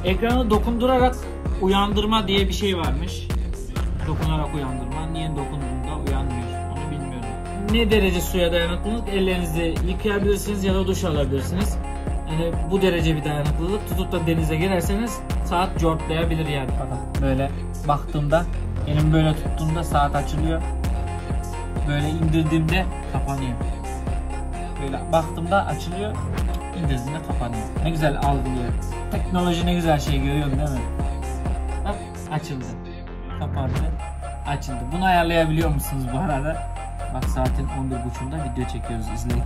Ekranı dokundurarak uyandırma diye bir şey varmış. Dokunarak uyandırma. Niye dokunduğunda uyanmıyor onu bilmiyorum. Ne derece suya dayanıklılık? Ellerinizi yıkayabilirsiniz ya da duş alabilirsiniz. Yani bu derece bir dayanıklılık. Tutup da denize girerseniz saat cortlayabilir yani. Bakın böyle baktığımda, elim böyle tuttuğumda saat açılıyor. Böyle indirdiğimde kapanıyor. Böyle baktığımda açılıyor, indirdiğimde kapanıyor. Ne güzel algılıyor. Teknoloji ne güzel şey, görüyorsun değil mi? Bak açıldı, kapandı, açıldı. Bunu ayarlayabiliyor musunuz bu arada? Bak saatin 11.30'da video çekiyoruz, izleyin.